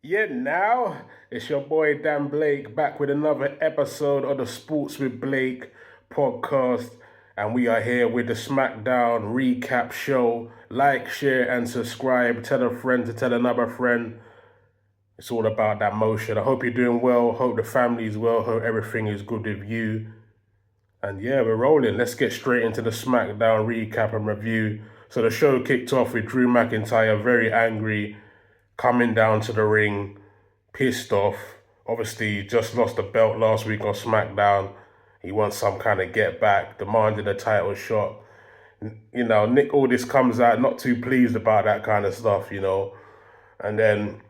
Yeah, now it's your boy Dan Blake back with another episode of the Sports with Blake podcast, and we are here with the SmackDown Recap show. Like, share, and subscribe. Tell a friend to tell another friend. It's all about that motion. I hope you're doing well. Hope the family's well. Hope everything is good with you. And yeah, we're rolling. Let's get straight into the SmackDown recap and review. So the show kicked off with Drew McIntyre very angry, coming down to the ring, pissed off. Obviously, he just lost the belt last week on SmackDown. He wants some kind of get back, demanding a title shot. You know, Nick Aldis comes out not too pleased about that kind of stuff, And then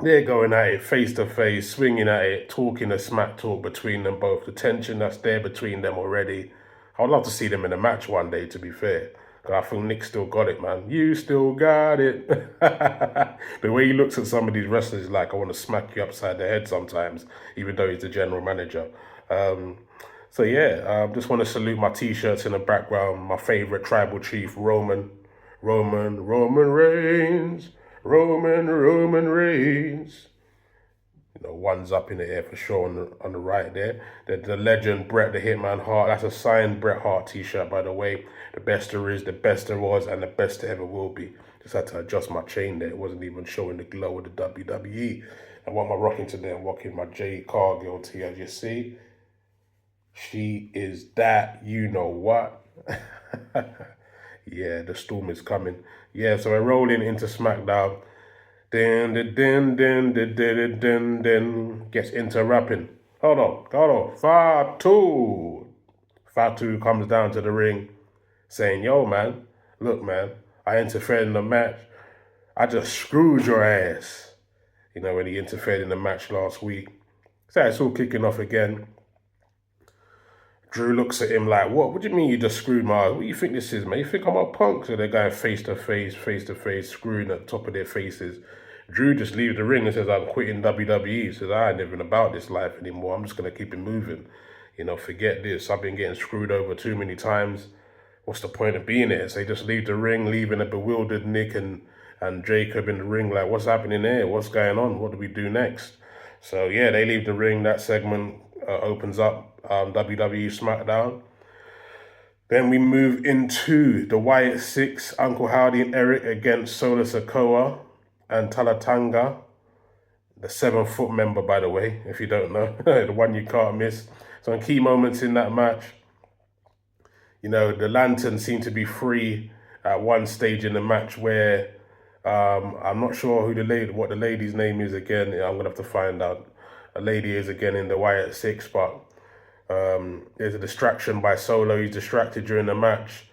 they're going at it face to face, swinging at it, talking a smack talk between them both. The tension that's there between them already. I would love to see them in a match one day, to be fair. I think Nick still got it, man. You still got it. The way he looks at some of these wrestlers is like, I want to smack you upside the head sometimes, even though he's the general manager. So yeah, just want to salute my t-shirts in the background. My favorite tribal chief, Roman Reigns. Roman Reigns. One's up in the air for sure on the right there. The legend Bret the Hitman Hart. That's a signed Bret Hart t-shirt, by the way. The best there is, the best there was, and the best there ever will be. Just had to adjust my chain there. It wasn't even showing the glow of the WWE. And what am I rocking today? I'm rocking my J Cargill tee, as you see. She is that, you know what? Yeah, the storm is coming. Yeah, so we're rolling into SmackDown. Then gets into rapping. Hold on. Fatu comes down to the ring saying, yo, man, look, man, I interfered in the match. I just screwed your ass. When he interfered in the match last week. So it's all kicking off again. Drew looks at him like, what? What do you mean you just screwed my ass? What do you think this is, man? You think I'm a punk? So they're going face to face, screwing at the top of their faces. Drew just leaves the ring and says, I'm quitting WWE. He says, I ain't even about this life anymore. I'm just going to keep it moving. Forget this. I've been getting screwed over too many times. What's the point of being here? So they just leave the ring, leaving a bewildered Nick and Jacob in the ring like, what's happening here? What's going on? What do we do next? So yeah, they leave the ring. That segment opens up WWE SmackDown. Then we move into the Wyatt Six, Uncle Howdy and Eric against Solo Sikoa and Talatanga, the 7-foot member, by the way, if you don't know, the one you can't miss. Some key moments in that match. The Lantern seemed to be free at one stage in the match where I'm not sure what the lady's name is again. I'm gonna have to find out. A lady is again in the Wyatt Six, but there's a distraction by Solo. He's distracted during the match.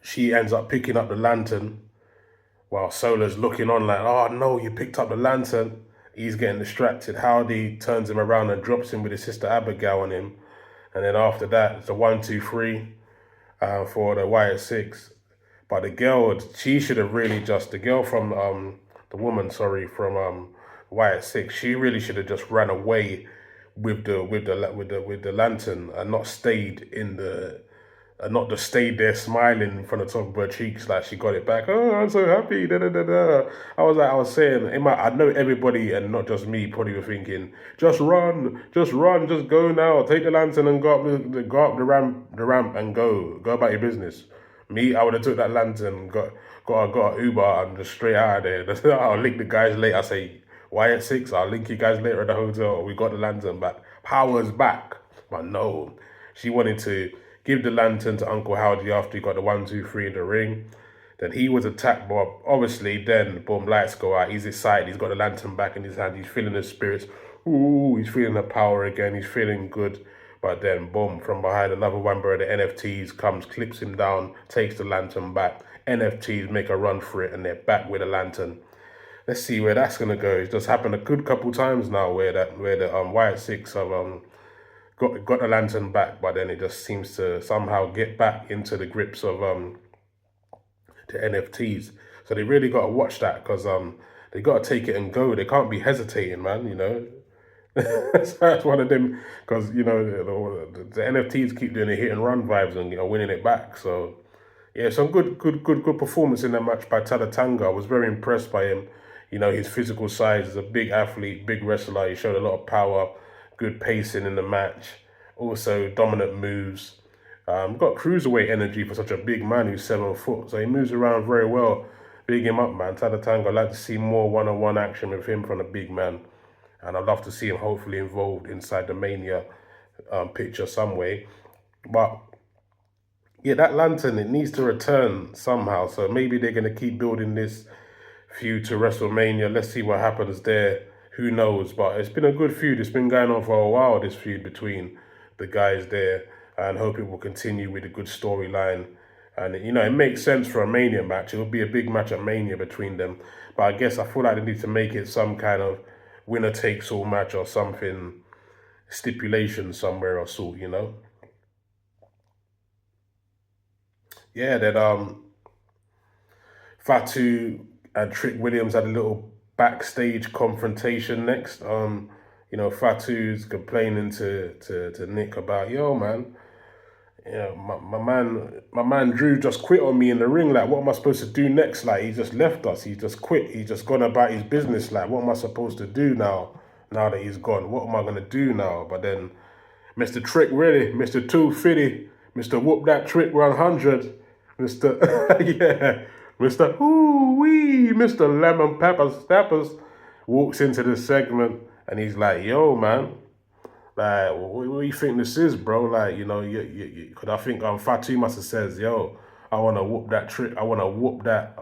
She ends up picking up the lantern while Solo's looking on like, oh no, you picked up the lantern. He's getting distracted. Howdy turns him around and drops him with his sister Abigail on him. And then after that, it's a 1-2-3 for the Wyatt Six. But the girl, she should have really the girl from, the woman, sorry, from Wyatt Six, she really should have just ran away with the lantern and not stayed not just stayed there smiling from the top of her cheeks like she got it back. Oh, I'm so happy. Da, da, da, da. I was saying, I know everybody and not just me probably were thinking, just run, just go now, take the lantern and go up the ramp and go about your business. Me, I would have took that lantern, got an Uber and just straight out of there. I'll link the guys later. I say, Wyatt Six, I'll link you guys later at the hotel. We got the lantern back. Power's back. But no, she wanted to give the lantern to Uncle Howdy after he got the 1-2-3 in the ring. Then he was attacked, but obviously then, boom, lights go out. He's excited. He's got the lantern back in his hand. He's feeling the spirits. Ooh, he's feeling the power again. He's feeling good. But then, boom, from behind, another member of the NFTs comes, clips him down, takes the lantern back. NFTs make a run for it, and they're back with a lantern. Let's see where that's gonna go. It's just happened a good couple times now where the Wyatt Six have got the lantern back, but then it just seems to somehow get back into the grips of the NFTs. So they really got to watch that because they got to take it and go. They can't be hesitating, man. So that's one of them because the NFTs keep doing the hit and run vibes and winning it back. So yeah, some good performance in that match by Talatanga. I was very impressed by him. You know, his physical size is a big athlete, big wrestler. He showed a lot of power, good pacing in the match, also dominant moves. Got cruiserweight energy for such a big man who's 7 foot, so he moves around very well. Big him up, man. Time to time, I'd like to see more one-on-one action with him from a big man, and I'd love to see him hopefully involved inside the Mania picture some way. But yeah, that lantern, it needs to return somehow. So maybe they're going to keep building this feud to WrestleMania. Let's see what happens there. Who knows? But it's been a good feud. It's been going on for a while, this feud between the guys there. And hope it will continue with a good storyline. And, you know, it makes sense for a Mania match. It will be a big match at Mania between them. But I guess I feel like they need to make it some kind of winner-takes-all match or something, stipulation somewhere or sort, you know? Yeah, then Fatu and Trick Williams had a little backstage confrontation next. You know, Fatu's complaining to Nick about, yo, man, you know, my man Drew just quit on me in the ring. Like, what am I supposed to do next? Like, he just left us. He just quit. He just gone about his business. Like, what am I supposed to do now? Now that he's gone, what am I gonna do now? But then, Mr. Trick, really, Mr. 250, Mr. Whoop That Trick 100, Mr. yeah, Mr. Ooh Wee, Mr. Lemon Pepper Steppers walks into the segment and he's like, yo, man. Like, what do you think this is, bro? Like, you know, because I think Fatu must have says, yo, I want to whoop that trick. I want to whoop that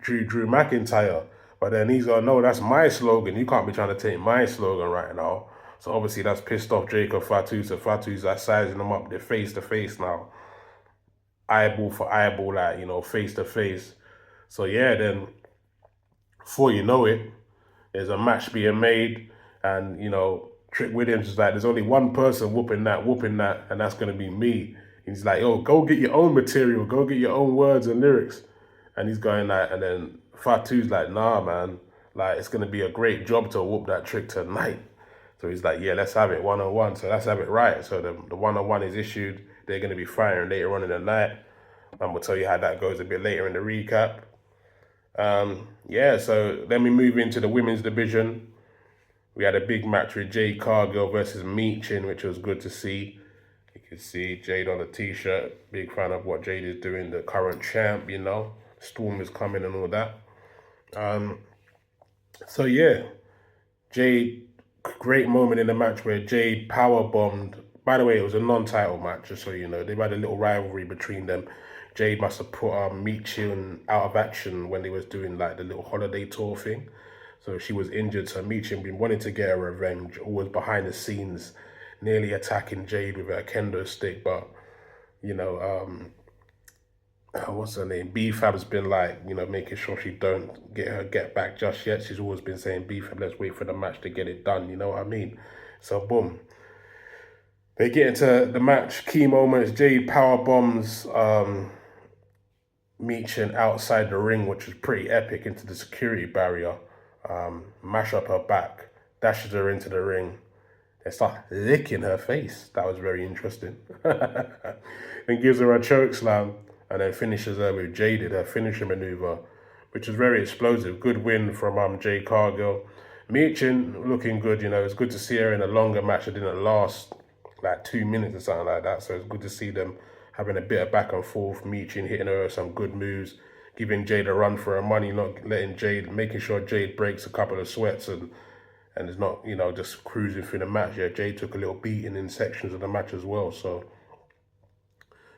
Drew McIntyre. But then he's going, no, that's my slogan. You can't be trying to take my slogan right now. So obviously that's pissed off Jacob Fatu. So Fatu's like sizing them up. They're face to face now. Eyeball for eyeball, like, you know, face to face. So yeah, then before you know it, there's a match being made. And, you know, Trick Williams is like, there's only one person whooping that, and that's going to be me. He's like, yo, go get your own material, go get your own words and lyrics. And he's going like, and then Fatu's like, nah, man, like, it's going to be a great job to whoop that Trick tonight. So he's like, yeah, let's have it one-on-one. So let's have it right. So the one-on-one is issued. They're going to be firing later on in the night. And we'll tell you how that goes a bit later in the recap. Yeah, so then we move into the women's division. We had a big match with Jade Cargill versus Meechin, which was good to see. You can see Jade on the t-shirt. Big fan of what Jade is doing, the current champ, you know. Storm is coming and all that. So yeah, Jade, great moment in the match where Jade power-bombed. By the way, it was a non-title match, just so you know. They've had a little rivalry between them. Jade must have put Meechin out of action when they was doing like the little holiday tour thing. So she was injured, so Meechin been wanting to get her revenge, always behind the scenes, nearly attacking Jade with a kendo stick, but, you know, what's her name? B-Fab's been like, you know, making sure she don't get back just yet. She's always been saying, B-Fab, let's wait for the match to get it done, you know what I mean? So, boom. They get into the match, key moments, Jade power bombs Meechin outside the ring, which was pretty epic, into the security barrier. Mash up her back, dashes her into the ring, and start licking her face. That was very interesting. And gives her a choke slam, and then finishes her with Jaded, her finisher maneuver, which is very explosive. Good win from Jade Cargill. Meechin looking good, you know. It's good to see her in a longer match that didn't last like 2 minutes or something like that. So it's good to see them having a bit of back and forth. Meechin hitting her with some good moves, giving Jade a run for her money, not letting Jade, making sure Jade breaks a couple of sweats and is not, you know, just cruising through the match. Yeah, Jade took a little beating in sections of the match as well. So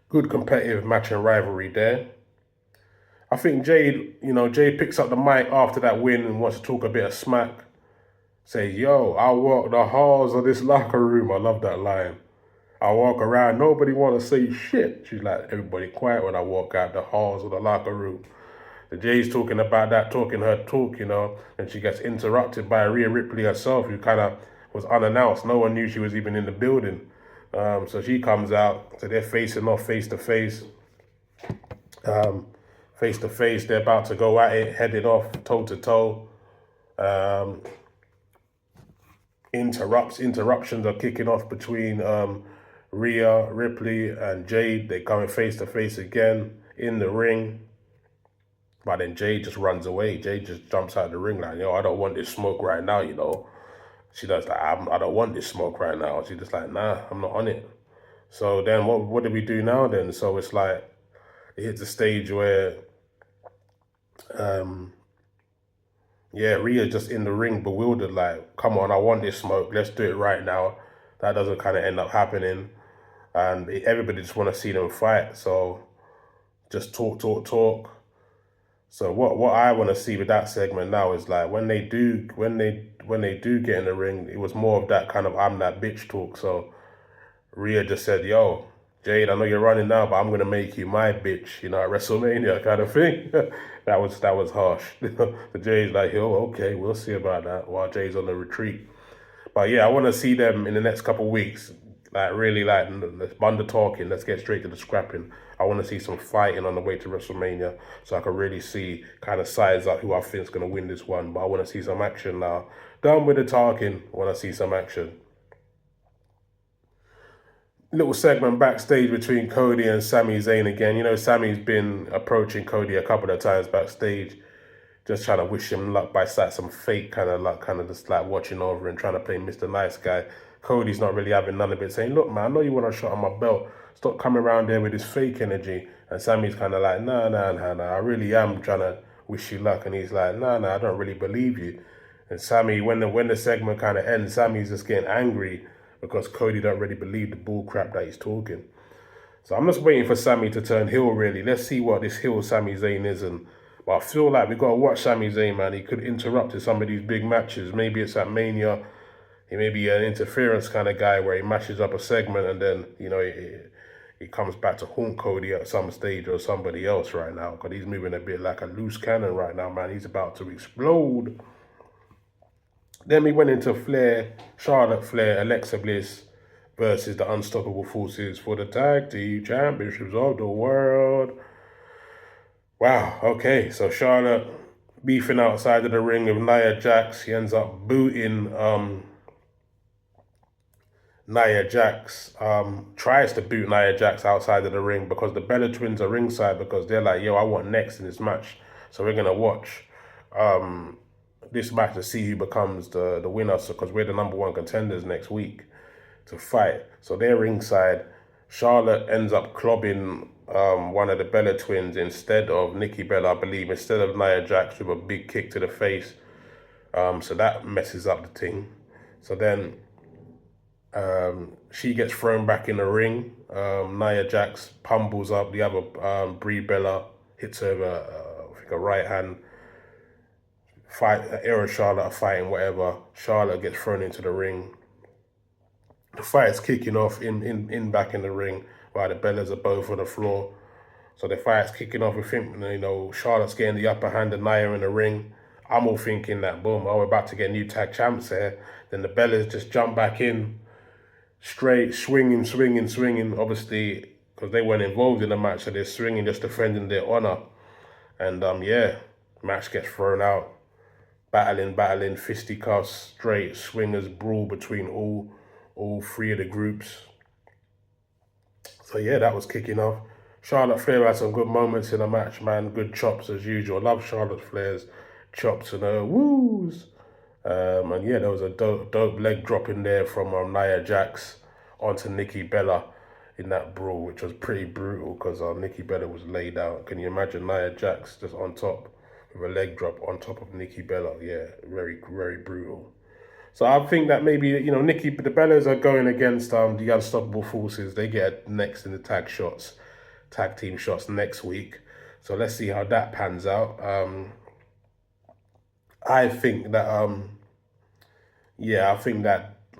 good competitive match and rivalry there. I think Jade, you know, Jade picks up the mic after that win and wants to talk a bit of smack. Say, yo, I walk the halls of this locker room. I love that line. I walk around, nobody want to say shit. She's like, everybody quiet when I walk out the halls of the locker room. The Jay's talking about that, talking her talk, you know, and she gets interrupted by Rhea Ripley herself, who kind of was unannounced. No one knew she was even in the building. So she comes out, so they're facing off face to face. Face to face, they're about to go at it, headed off, toe to toe. Interruptions are kicking off between Rhea Ripley and Jade. They're coming face to face again in the ring. But then Jay just runs away. Jay just jumps out of the ring like, yo, I don't want this smoke right now, you know. She does like, I don't want this smoke right now. She's just like, nah, I'm not on it. So then what do we do now then? So it's like, it hits a stage where, Rhea's just in the ring bewildered, like, come on, I want this smoke. Let's do it right now. That doesn't kind of end up happening. And everybody just want to see them fight. So just talk, talk, talk. So what I want to see with that segment now is like when they do get in the ring, it was more of that kind of I'm that bitch talk. So Rhea just said, "Yo, Jade, I know you're running now, but I'm gonna make you my bitch," you know, at WrestleMania kind of thing. that was harsh. The Jade's like, "Yo, okay, we'll see about that." While Jay's on the retreat. But yeah, I want to see them in the next couple of weeks. Like really, like let's bund the talking. Let's get straight to the scrapping. I want to see some fighting on the way to WrestleMania, so I can really see kind of size up who I think is going to win this one. But I want to see some action now. Done with the talking. I want to see some action. Little segment backstage between Cody and Sami Zayn again. You know, Sami's been approaching Cody a couple of times backstage, just trying to wish him luck by some fake kind of luck, kind of just like watching over and trying to play Mr. Nice Guy. Cody's not really having none of it, saying, look, man, I know you want a shot on my belt. Stop coming around there with this fake energy. And Sammy's kind of like, nah, I really am trying to wish you luck. And he's like, nah, I don't really believe you. And Sammy, when the segment kind of ends, Sammy's just getting angry because Cody don't really believe the bull crap that he's talking. So I'm just waiting for Sammy to turn heel, really. Let's see what this heel Sami Zayn is. But I feel like we've got to watch Sami Zayn, man. He could interrupt in some of these big matches. Maybe it's at Mania. He may be an interference kind of guy where he matches up a segment and then, you know, he comes back to haunt Cody at some stage or somebody else right now. Because he's moving a bit like a loose cannon right now, man. He's about to explode. Then we went into Charlotte Flair, Alexa Bliss versus the Unstoppable Forces for the Tag Team Championships of the World. Wow, okay, so Charlotte beefing outside of the ring with Nia Jax. He ends up booting Nia Jax, tries to boot Nia Jax outside of the ring because the Bella Twins are ringside because they're like, yo, I want next in this match. So we're going to watch this match to see who becomes the winner, so because we're the #1 contenders next week to fight. So they're ringside. Charlotte ends up clobbing one of the Bella Twins instead of Nikki Bella, I believe, instead of Nia Jax with a big kick to the face. So that messes up the thing. So then she gets thrown back in the ring. Nia Jax pummels up the other Brie Bella, hits her with I think a right hand. Era Charlotte are fighting, whatever. Charlotte gets thrown into the ring. The fight's kicking off in back in the ring while the Bellas are both on the floor. So the fight's kicking off. We think, you know, Charlotte's getting the upper hand of Nia in the ring. I'm all thinking that, boom, we're about to get new tag champs here. Then the Bellas just jump back in, straight, swinging. Obviously, because they weren't involved in the match, so they're swinging, just defending their honor. And match gets thrown out. Battling, fisticuffs, straight swingers brawl between all three of the groups. So yeah, that was kicking off. Charlotte Flair had some good moments in the match, man. Good chops as usual. Love Charlotte Flair's chops and her woos. And yeah, there was a dope leg drop in there from Nia Jax onto Nikki Bella in that brawl, which was pretty brutal because Nikki Bella was laid out. Can you imagine Nia Jax just on top with a leg drop on top of Nikki Bella? Yeah, very, very brutal. So I think that maybe, you know, the Bellas are going against the Unstoppable Forces. They get next in the tag team shots next week. So let's see how that pans out. I think that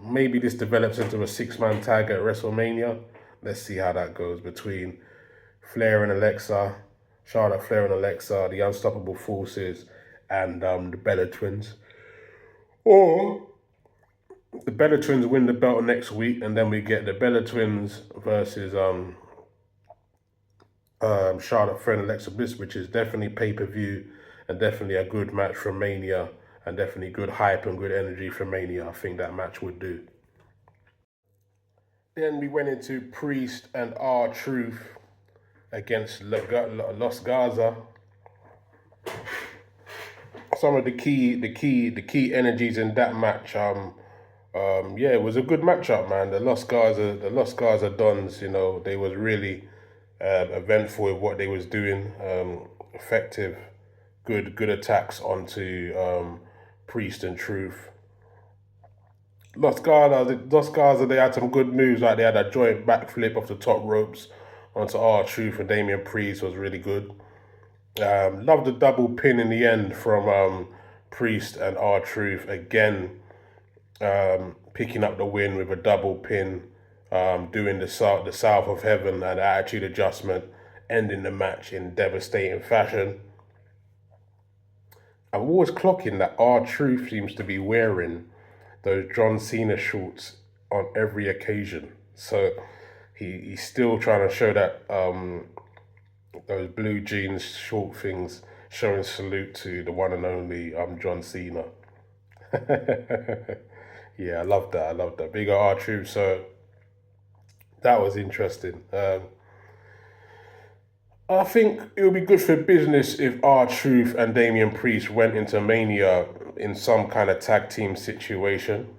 maybe this develops into a 6-man tag at WrestleMania. Let's see how that goes between Flair and Alexa, Charlotte Flair and Alexa, the Unstoppable Forces, and the Bella Twins. Or the Bella Twins win the belt next week, and then we get the Bella Twins versus Charlotte Flair and Alexa Bliss, which is definitely pay-per-view and definitely a good match for Mania and definitely good hype and good energy for Mania. I think that match would do. Then we went into Priest and R-Truth against Los Garza. some of the key energies in that match. Yeah, it was a good matchup, man. The Lost Guys are Dons. They was really eventful with what they was doing. Effective, good attacks onto Priest and Truth. Los Gaza, they had some good moves. Like they had a joint backflip off the top ropes onto R-Truth and Damian Priest was really good. Love the double pin in the end from Priest and R-Truth again, picking up the win with a double pin, doing the South of Heaven and Attitude Adjustment, ending the match in devastating fashion. I'm always clocking that R-Truth seems to be wearing those John Cena shorts on every occasion. So he's still trying to show that those blue jeans short things, showing salute to the one and only John Cena. Yeah, I love that. I love that. Big R-Truth. So that was interesting. I think it would be good for business if R-Truth and Damian Priest went into Mania in some kind of tag team situation.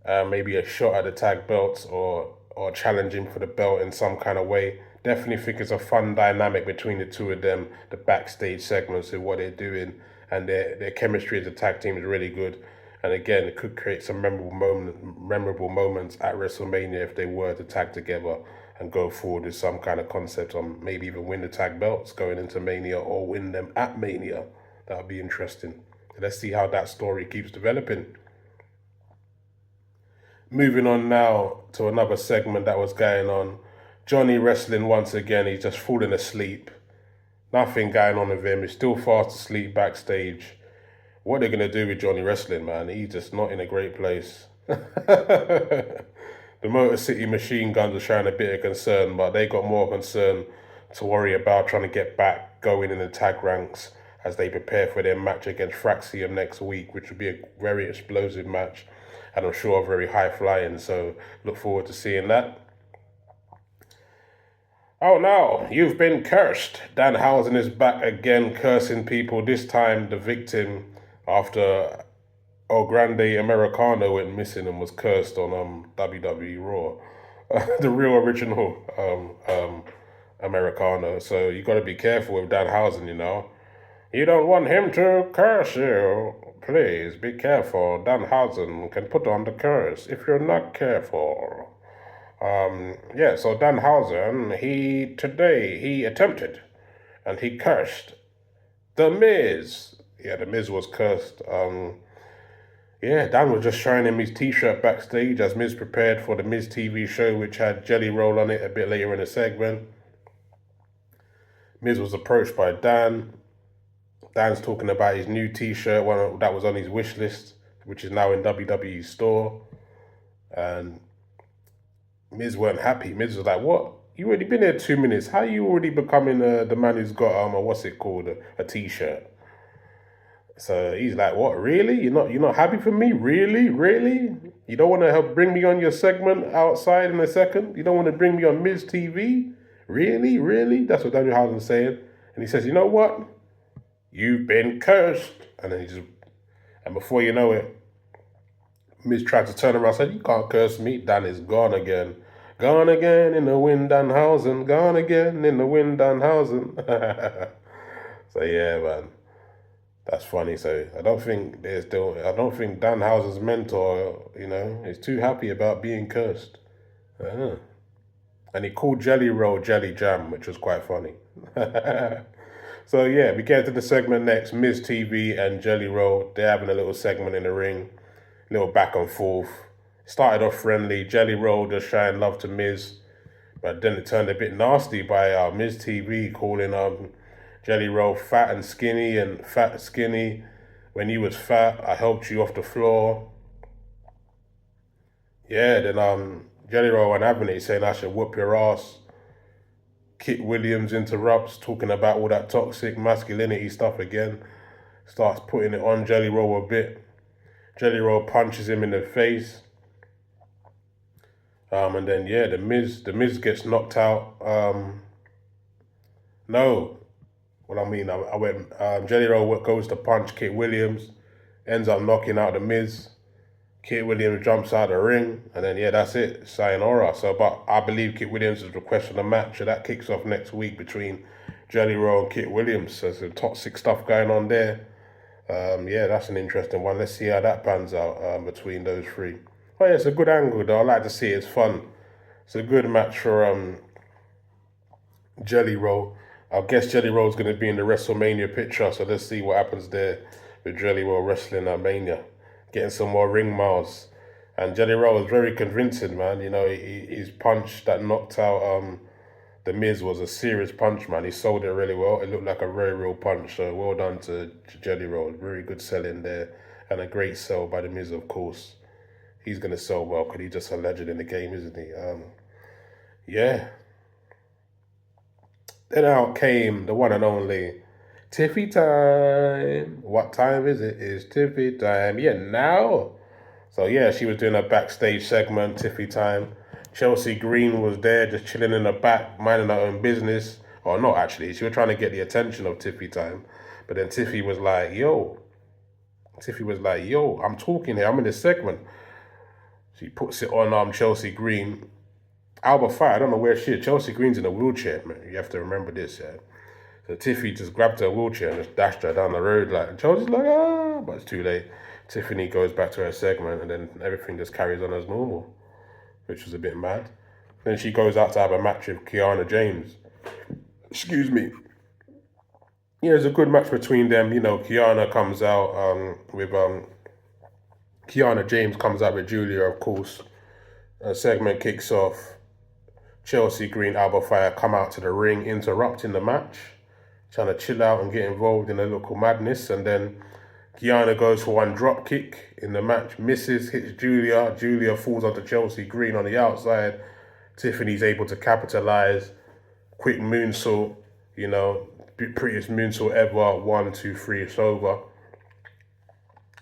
Maybe a shot at the tag belts or challenging for the belt in some kind of way. Definitely think it's a fun dynamic between the two of them, the backstage segments and what they're doing, and their chemistry as a tag team is really good. And again, it could create some memorable moments at WrestleMania if they were to tag together and go forward with some kind of concept on maybe even win the tag belts going into Mania or win them at Mania. That would be interesting. Let's see how that story keeps developing. Moving on now to another segment that was going on. Johnny wrestling once again. He's just falling asleep. Nothing going on with him. He's still fast asleep backstage. What they're going to do with Johnny wrestling, man? He's just not in a great place. The Motor City Machine Guns are showing a bit of concern, but they got more concern to worry about trying to get back going in the tag ranks as they prepare for their match against Fraxium next week, which will be a very explosive match and I'm sure very high flying. So look forward to seeing that. Oh no, you've been cursed. Danhausen is back again, cursing people, this time the victim after El Grande Americano went missing and was cursed on WWE Raw. The real original Americano. So you got to be careful with Danhausen. You don't want him to curse you. Please be careful. Danhausen can put on the curse if you're not careful. So Danhausen, he attempted and he cursed The Miz. Yeah, The Miz was cursed. Dan was just showing him his t-shirt backstage as Miz prepared for the Miz TV show, which had Jelly Roll on it a bit later in the segment. Miz was approached by Dan. Dan's talking about his new t-shirt, one that was on his wish list, which is now in WWE's store. And Miz weren't happy. Miz was like, what? You already been here 2 minutes. How are you already becoming the man who's got, a t-shirt? So he's like, what, really? You're not happy for me? Really? Really? You don't want to help bring me on your segment outside in a second? You don't want to bring me on Miz TV? Really? Really? That's what Daniel Housen's saying. And he says, you know what? You've been cursed. And then and before you know it, Miz tried to turn around and said, you can't curse me. Dan is gone again. Gone again in the wind, Danhausen. Gone again in the wind, Danhausen. So yeah, man. That's funny. So I don't think Danhausen's mentor, is too happy about being cursed. And he called Jelly Roll Jelly Jam, which was quite funny. So yeah, we get to the segment next. Miz TV and Jelly Roll, they're having a little segment in the ring, little back and forth. Started off friendly. Jelly Roll just showing love to Miz, but then it turned a bit nasty by Miz TV calling Jelly Roll fat and skinny. When you was fat, I helped you off the floor. Yeah, then Jelly Roll and Abney saying I should whoop your ass. Kit Williams interrupts, talking about all that toxic masculinity stuff again. Starts putting it on Jelly Roll a bit. Jelly Roll punches him in the face. And then the Miz gets knocked out. No. Well, I mean, I went. Jelly Roll goes to punch Kit Williams, ends up knocking out the Miz. Kit Williams jumps out the ring, and then yeah, that's it. Sayonara. So, but I believe Kit Williams is requesting a match, so that kicks off next week between Jelly Roll and Kit Williams. So there's some toxic stuff going on there. Yeah, that's an interesting one. Let's see how that pans out between those three. Oh yeah, it's a good angle though. I like to see it. It's fun. It's a good match for Jelly Roll. I guess Jelly Roll's going to be in the WrestleMania picture, so let's see what happens there with Jelly Roll wrestling at Mania, getting some more ring miles. And Jelly Roll was very convincing, man. You know, his punch that knocked out the Miz was a serious punch, man. He sold it really well. It looked like a very real punch. So well done to Jelly Roll. Very good selling there, and a great sell by the Miz, of course. He's going to sell well because he's just a legend in the game, isn't he? Yeah. Then out came the one and only Tiffy time. What time is it? It's Tiffy time. Yeah, now. So yeah, she was doing a backstage segment, Tiffy time. Chelsea Green was there just chilling in the back, minding her own business. Or not actually, she was trying to get the attention of Tiffy time. But then Tiffy was like, yo, I'm talking here, I'm in this segment. She puts it on Chelsea Green. Alba Fire, I don't know where she is. Chelsea Green's in a wheelchair, man. You have to remember this, yeah. So Tiffy just grabbed her wheelchair and just dashed her down the road, like, and Chelsea's like, ah, but it's too late. Tiffany goes back to her segment, and then everything just carries on as normal, which was a bit mad. Then she goes out to have a match with Kiana James. Excuse me. Yeah, it's a good match between them. You know, Kiana comes out with Kiana James comes out with Julia, of course. A segment kicks off. Chelsea Green, Alba Fire come out to the ring, interrupting the match, trying to chill out and get involved in the local madness. And then Kiana goes for one drop kick in the match, misses, hits Julia. Julia falls onto Chelsea Green on the outside. Tiffany's able to capitalize. Quick moonsault, you know, prettiest moonsault ever. 1, 2, 3, it's over.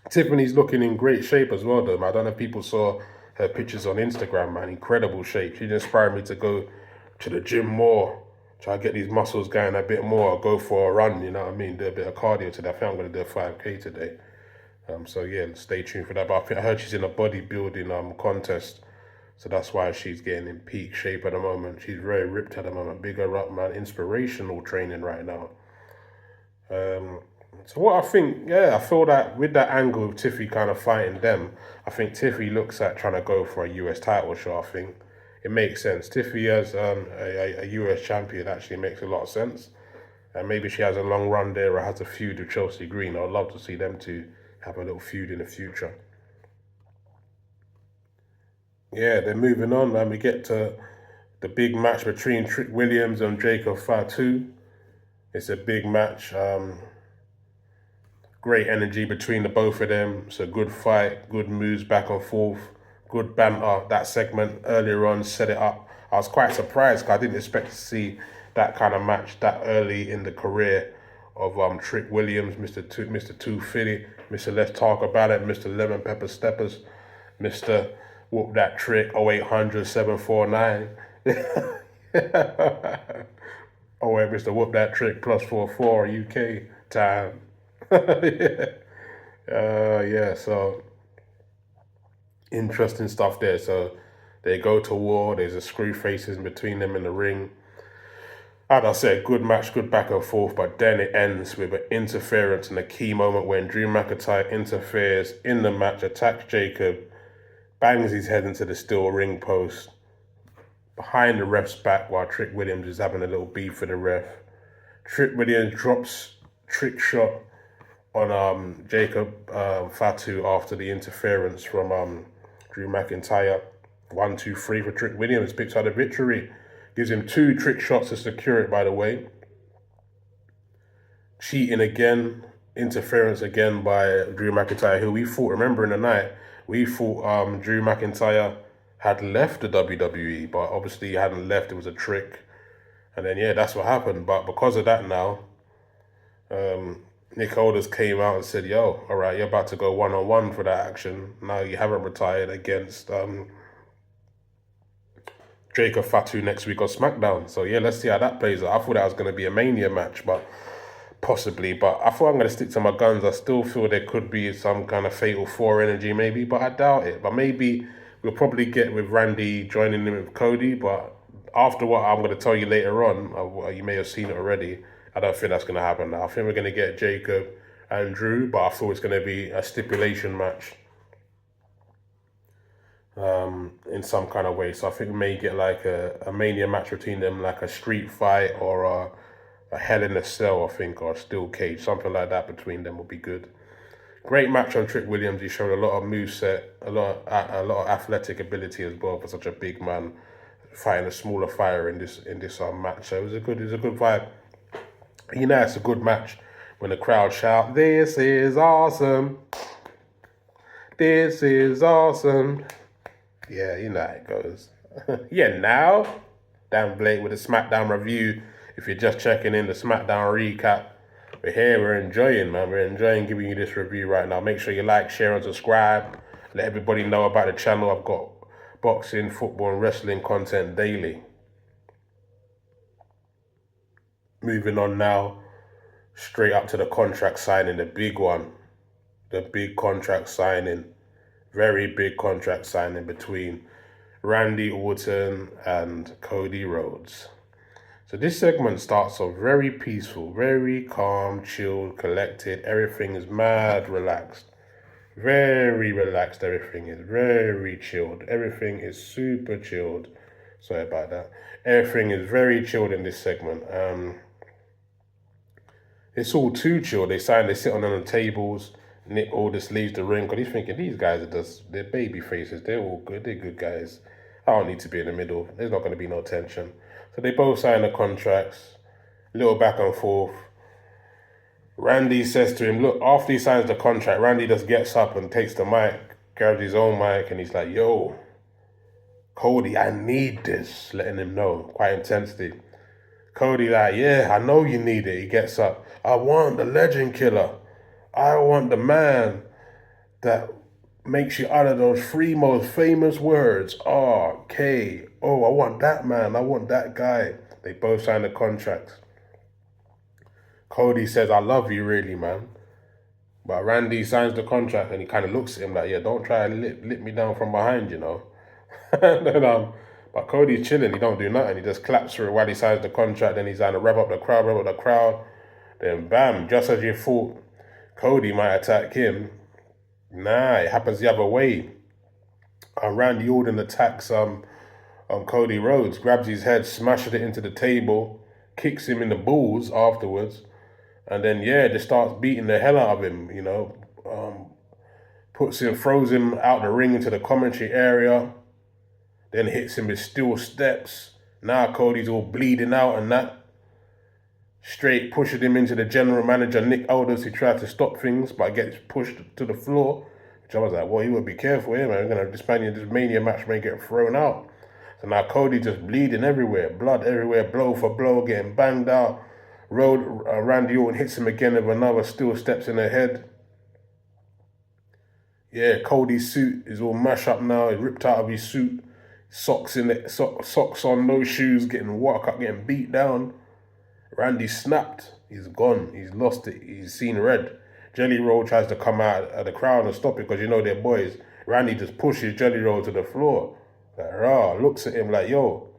Tiffany's looking in great shape as well, though. I don't know if people saw her pictures on Instagram, man. Incredible shape. She inspired me to go to the gym more, try to get these muscles going a bit more, go for a run, you know what I mean? Do a bit of cardio today. I think I'm going to do a 5K today. So yeah, I tuned for that. But I heard she's in a bodybuilding contest. So that's why she's getting in peak shape at the moment. She's very ripped at the moment. Big her up, man. Inspirational training right now. So what I think, yeah, I feel that with that angle of Tiffy kind of fighting them, I think Tiffy looks at trying to go for a US title shot. I think it makes sense. Tiffy as a US champion actually makes a lot of sense. And maybe she has a long run there or has a feud with Chelsea Green. I'd love to see them two have a little feud in the future. Yeah, they're moving on, man. We get to the big match between Trick Williams and Jacob Fatu. It's a big match. Great energy between the both of them. It's a good fight, good moves back and forth, good banter. That segment earlier on set it up. I was quite surprised because I didn't expect to see that kind of match that early in the career of Trick Williams, Mr. 250, Mr. Let's Talk About It, Mr. Lemon Pepper Steppers, Mr. Whoop That Trick, 0800 749. Oh wait, Mr. Whoop That Trick, +44 UK time. Yeah, so interesting stuff there. So they go to war. There's a screw faces in between them in the ring. As I said, good match, good back and forth, but then it ends with an interference in a key moment when Drew McIntyre interferes in the match, attacks Jacob, bangs his head into the steel ring post behind the ref's back while Trick Williams is having a little beef with the ref. Trick Williams drops trick shot on Jacob Fatu after the interference from Drew McIntyre. 1, 2, 3 for Trick Williams, picks out the victory. Gives him 2 trick shots to secure it, by the way. Cheating again, interference again by Drew McIntyre, who we thought, remember in the night, we thought Drew McIntyre had left the WWE, but obviously he hadn't left, it was a trick. And then, yeah, that's what happened. But because of that now, Nick Aldis came out and said, yo, all right, you're about to go one-on-one for that action. Now you haven't retired against Jacob Fatu next week on SmackDown. So, yeah, let's see how that plays out. I thought that was going to be a Mania match, but possibly, but I thought I'm going to stick to my guns. I still feel there could be some kind of fatal four energy maybe, but I doubt it. But maybe we'll probably get with Randy joining in with Cody, but after what I'm going to tell you later on, you may have seen it already, I don't think that's going to happen now. I think we're going to get Jacob and Drew, but I thought it's going to be a stipulation match in some kind of way. So I think we may get like a Mania match between them, like a street fight or a Hell in a Cell, I think, or a steel cage, something like that between them would be good. Great match on Trick Williams. He showed a lot of moveset, a lot of athletic ability as well for such a big man fighting a smaller fighter in this match. So it was a good vibe. You know, it's a good match when the crowd shout, "This is awesome! This is awesome!" Yeah, you know how it goes. Yeah, now Dan Blake with a SmackDown review. If you're just checking in, the SmackDown recap. We're here, we're enjoying, man. We're enjoying giving you this review right now. Make sure you like, share, and subscribe. Let everybody know about the channel. I've got boxing, football, and wrestling content daily. Moving on now, straight up to the contract signing, the big one. The big contract signing. Very big contract signing between Randy Orton and Cody Rhodes. So this segment starts off very peaceful, very calm, chilled, collected. Everything is mad relaxed. Very relaxed, everything is very chilled. Everything is super chilled. Sorry about that. Everything is very chilled in this segment. It's all too chilled. They sit on the tables. Nick Aldis leaves the ring because he's thinking these guys they're baby faces. They're all good. They're good guys. I don't need to be in the middle. There's not going to be no tension. So they both sign the contracts. A little back and forth. Randy says to him, look, after he signs the contract, Randy just gets up and takes the mic, grabs his own mic, and he's like, yo, Cody, I need this, letting him know quite intensely. Cody like, yeah, I know you need it. He gets up. I want the legend killer. I want the man that makes you utter those three most famous words, RKO. I want that man. I want that guy. They both sign the contracts. Cody says, I love you really, man. But Randy signs the contract and he kind of looks at him like, yeah, don't try and lip me down from behind, you know. But Cody's chilling. He don't do nothing. He just claps for it while he signs the contract. Then he's trying to rev up the crowd. Then bam, just as you thought Cody might attack him, nah, it happens the other way. Randy Orton attacks Cody Rhodes, grabs his head, smashes it into the table, kicks him in the balls afterwards, and then just starts beating the hell out of him, you know. Throws him out the ring into the commentary area, then hits him with steel steps. Now Cody's all bleeding out and that. Straight pushing him into the general manager, Nick Aldis, who tried to stop things, but gets pushed to the floor. Which I was like, well, you would be careful here, man. This Mania match may get thrown out. So now Cody just bleeding everywhere, blood everywhere, blow for blow, getting banged out. Randy Orton hits him again with another steel steps in the head. Yeah, Cody's suit is all mashed up now. He's ripped out of his suit. Socks on, no shoes, getting walked up, getting beat down. Randy snapped. He's gone. He's lost it. He's seen red. Jelly Roll tries to come out of the crowd and stop it because you know they're boys. Randy just pushes Jelly Roll to the floor. Like, looks at him like, yo,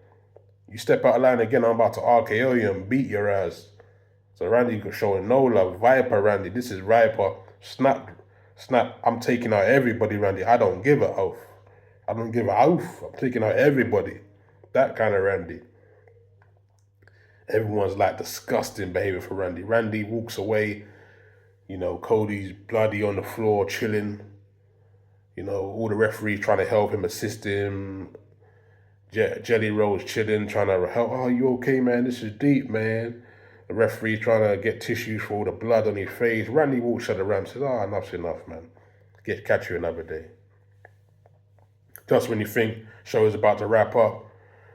you step out of line again, I'm about to RKO you and beat your ass. So Randy showing no love. Viper Randy. This is Viper. Snap. I'm taking out everybody, Randy. I don't give a oath. I'm taking out everybody. That kind of Randy. Everyone's like disgusting behavior for Randy. Randy walks away. You know, Cody's bloody on the floor, chilling. You know, all the referees trying to help him, assist him. Jelly Roll's chilling, trying to help. Oh, you okay, man? This is deep, man. The referee's trying to get tissues for all the blood on his face. Randy walks to the ramp and says, enough's enough, man. Catch you another day. Just when you think show is about to wrap up,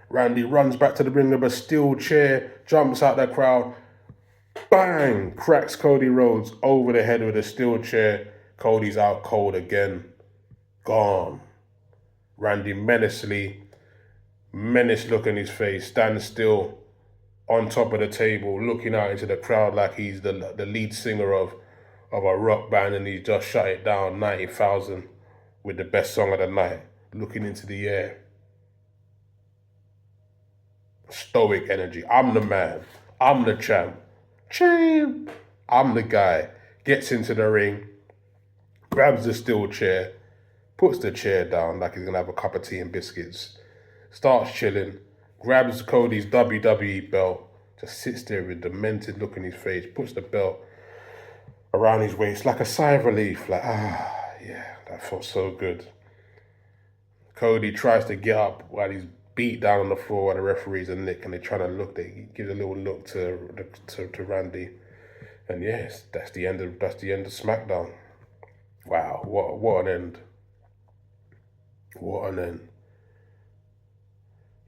Randy runs back to the ring with a steel chair, jumps out the crowd, bang, cracks Cody Rhodes over the head with a steel chair. Cody's out cold again. Gone. Randy menace look in his face, stands still, on top of the table, looking out into the crowd like he's the lead singer of a rock band, and he's just shut it down 90,000 with the best song of the night, looking into the air. Stoic energy. I'm the man. I'm the champ. Champ. I'm the guy. Gets into the ring, grabs the steel chair, puts the chair down like he's going to have a cup of tea and biscuits, starts chilling, grabs Cody's WWE belt, just sits there with a demented look in his face, puts the belt around his waist like a sigh of relief, like, yeah, that felt so good. Cody tries to get up while he's beat down on the floor while the referees are Nick, and they're trying to look, they give a little look to Randy. And yes, that's the end of SmackDown. Wow, what an end. What an end.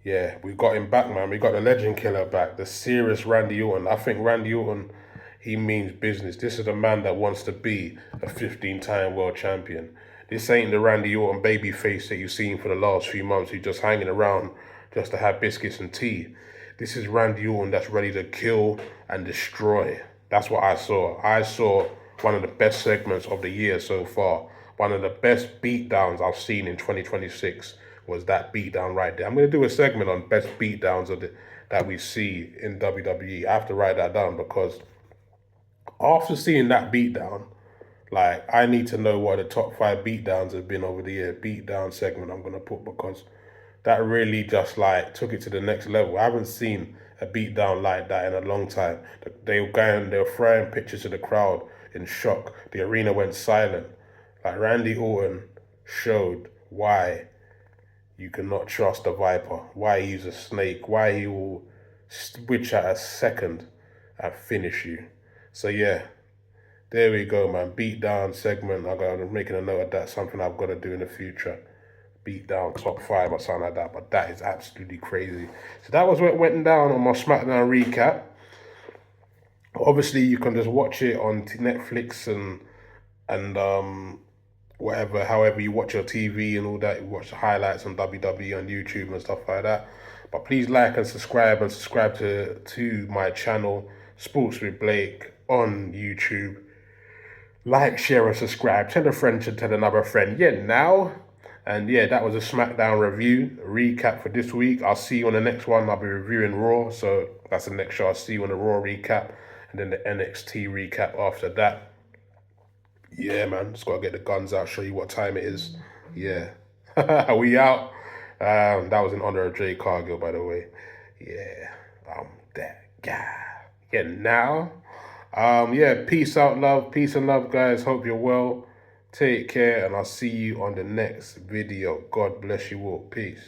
Yeah, we got him back, man. We got the legend killer back, the serious Randy Orton. I think Randy Orton, he means business. This is a man that wants to be a 15-time world champion. This ain't the Randy Orton baby face that you've seen for the last few months. He's just hanging around just to have biscuits and tea. This is Randy Orton that's ready to kill and destroy. That's what I saw. I saw one of the best segments of the year so far. One of the best beatdowns I've seen in 2026 was that beatdown right there. I'm going to do a segment on best beatdowns that we see in WWE. I have to write that down because after seeing that beatdown, like, I need to know what the top 5 beatdowns have been over the year. Beatdown segment I'm going to put, because that really just like took it to the next level. I haven't seen a beatdown like that in a long time. They were throwing pictures to the crowd in shock. The arena went silent. Like, Randy Orton showed why you cannot trust a viper, why he's a snake, why he will switch at a second and finish you. So yeah, there we go, man. Beatdown segment. I'm making a note of that. Something I've got to do in the future. Beatdown top 5 or something like that. But that is absolutely crazy. So that was what went down on my SmackDown recap. Obviously, you can just watch it on Netflix and whatever, however you watch your TV and all that. You watch the highlights on WWE on YouTube and stuff like that. But please like and subscribe to my channel, Sports with Blake, on YouTube. Like, share, and subscribe. Tell a friend to tell another friend. Yeah, now. And yeah, that was a SmackDown review, a recap for this week. I'll see you on the next one. I'll be reviewing Raw, so that's the next show. I'll see you on the Raw recap, and then the NXT recap after that. Yeah, man, just gotta get the guns out, show you what time it is. Yeah. We out. That was in honor of Jay Cargill, by the way. Yeah, I'm that guy. Yeah, now. Yeah, peace out, love. Peace and love, guys. Hope you're well. Take care, and I'll see you on the next video. God bless you all. Peace.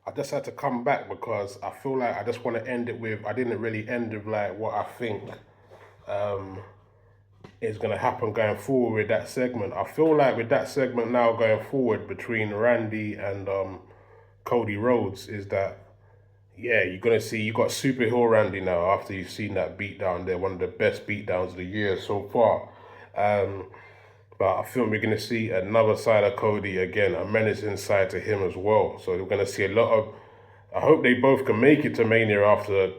I just had to come back because I feel like I just want to end it with, I didn't really end with like what I think is going to happen going forward with that segment. I feel like with that segment now going forward between Randy and Cody Rhodes is that, yeah, you're going to see, you got Super Hill Randy now after you've seen that beatdown there, one of the best beatdowns of the year so far. But I feel we're going to see another side of Cody again, a menacing side to him as well. So we're going to see a lot of, I hope they both can make it to Mania after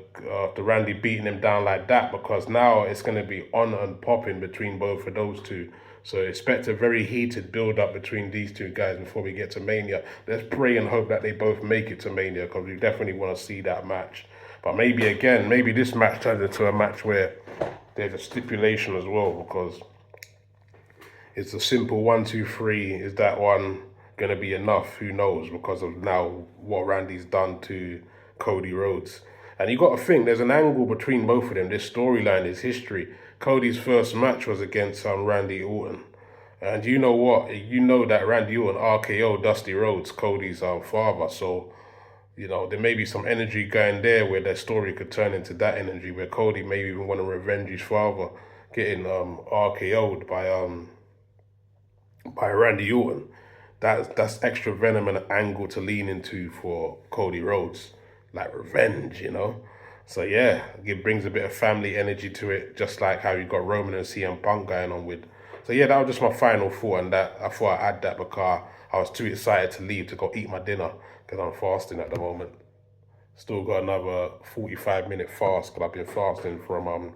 Randy beating him down like that, because now it's going to be on and popping between both of those two. So expect a very heated build-up between these two guys before we get to Mania. Let's pray and hope that they both make it to Mania, because we definitely want to see that match. But maybe this match turns into a match where there's a stipulation as well, because it's a simple 1, 2, 3. Is that one going to be enough? Who knows, because of now what Randy's done to Cody Rhodes. And you got to think, there's an angle between both of them. This storyline is history. Cody's first match was against Randy Orton. And you know what? You know that Randy Orton RKO Dusty Rhodes, Cody's father. So, you know, there may be some energy going there where their story could turn into that energy, where Cody may even want to revenge his father getting RKO'd by Randy Orton. That's extra venom and an angle to lean into for Cody Rhodes, like revenge, you know. So yeah, it brings a bit of family energy to it, just like how you got Roman and CM Punk going on with. So yeah, that was just my final thought on that. I thought I'd add that because I was too excited to leave to go eat my dinner because I'm fasting at the moment. Still got another 45-minute fast because I've been fasting from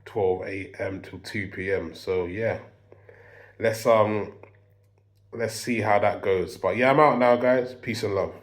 12 a.m. till 2 p.m. So yeah, let's see how that goes. But yeah, I'm out now, guys. Peace and love.